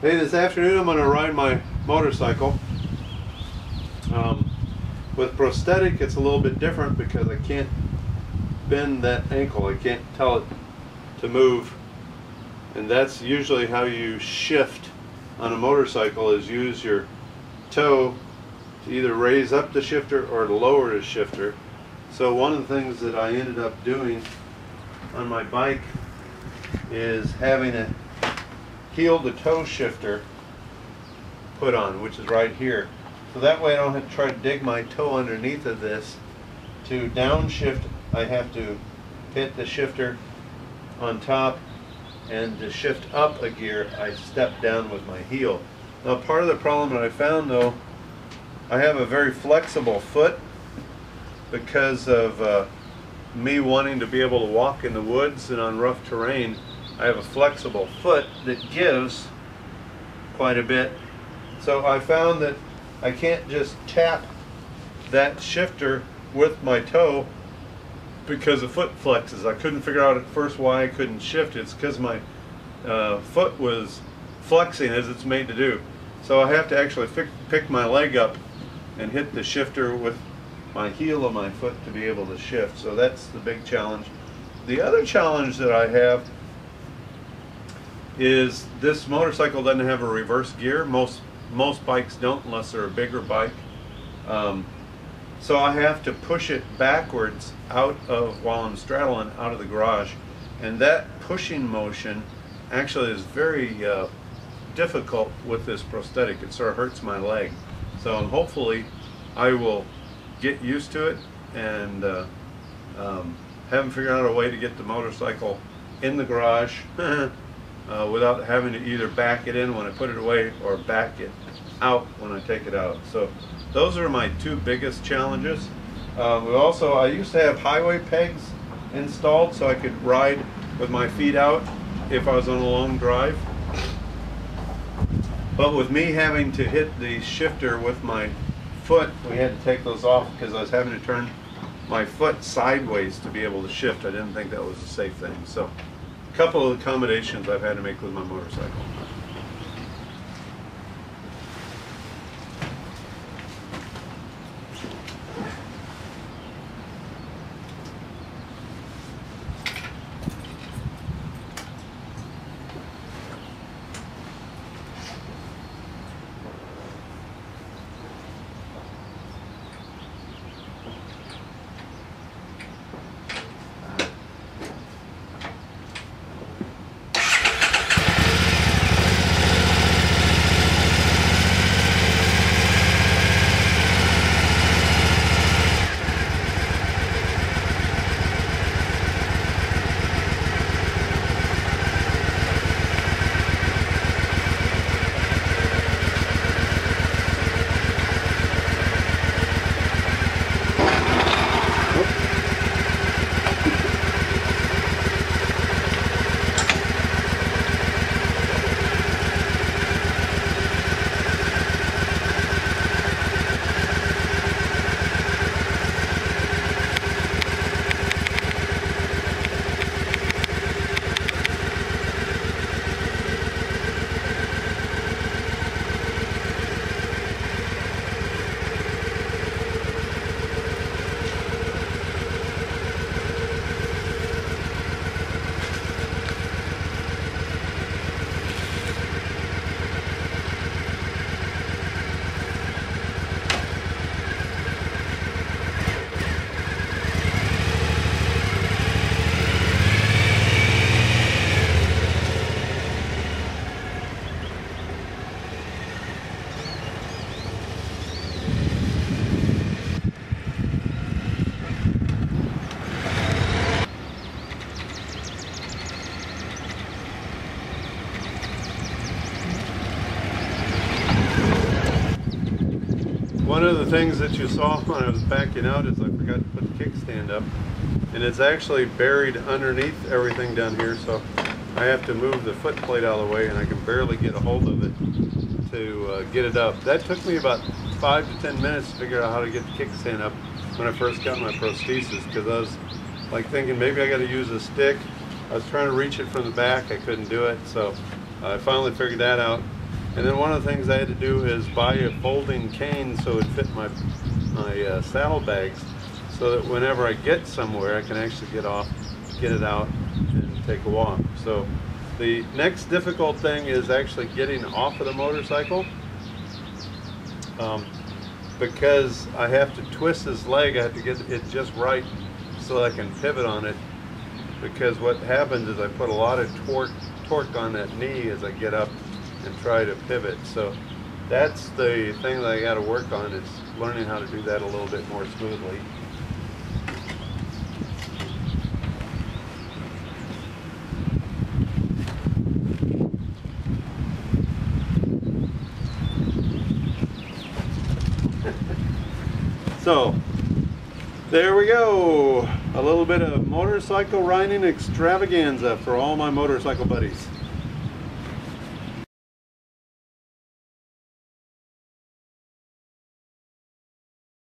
Hey, this afternoon I'm going to ride my motorcycle. With prosthetic it's a little bit different because I can't bend that ankle. I can't tell it to move, and that's usually how you shift on a motorcycle, is use your toe to either raise up the shifter or to lower the shifter. So one of the things that I ended up doing on my bike is having a heel to toe shifter put on, which is right here. So that way I don't have to try to dig my toe underneath of this. To downshift, I have to hit the shifter on top, and to shift up a gear, I step down with my heel. Now, part of the problem that I found, though, I have a very flexible foot because of me wanting to be able to walk in the woods and on rough terrain. I have a flexible foot that gives quite a bit. So I found that I can't just tap that shifter with my toe because the foot flexes. I couldn't figure out at first why I couldn't shift. It's because my foot was flexing as it's made to do. So I have to actually pick my leg up and hit the shifter with my heel of my foot to be able to shift. So that's the big challenge. The other challenge that I have is this motorcycle doesn't have a reverse gear. Most bikes don't, unless they're a bigger bike. So I have to push it backwards out of, while I'm straddling, out of the garage, and that pushing motion actually is very difficult with this prosthetic. It sort of hurts my leg. So hopefully I will get used to it, and haven't figured out a way to get the motorcycle in the garage without having to either back it in when I put it away or back it out when I take it out. So those are my two biggest challenges. I used to have highway pegs installed so I could ride with my feet out if I was on a long drive. But with me having to hit the shifter with my foot, we had to take those off because I was having to turn my foot sideways to be able to shift. I didn't think that was a safe thing. So a couple of accommodations I've had to make with my motorcycle. One of the things that you saw when I was backing out is I forgot to put the kickstand up, and it's actually buried underneath everything down here, so I have to move the foot plate out of the way, and I can barely get a hold of it to get it up. That took me about 5 to 10 minutes to figure out how to get the kickstand up when I first got my prosthesis, because I was like thinking maybe I got to use a stick. I was trying to reach it from the back, I couldn't do it, so I finally figured that out. And then one of the things I had to do is buy a folding cane so it fit my saddlebags, so that whenever I get somewhere I can actually get it out and take a walk. So the next difficult thing is actually getting off of the motorcycle, because I have to twist this leg. I have to get it just right so I can pivot on it, because what happens is I put a lot of torque on that knee as I get up and try to pivot. So that's the thing that I got to work on, is learning how to do that a little bit more smoothly. So there we go, a little bit of motorcycle riding extravaganza for all my motorcycle buddies.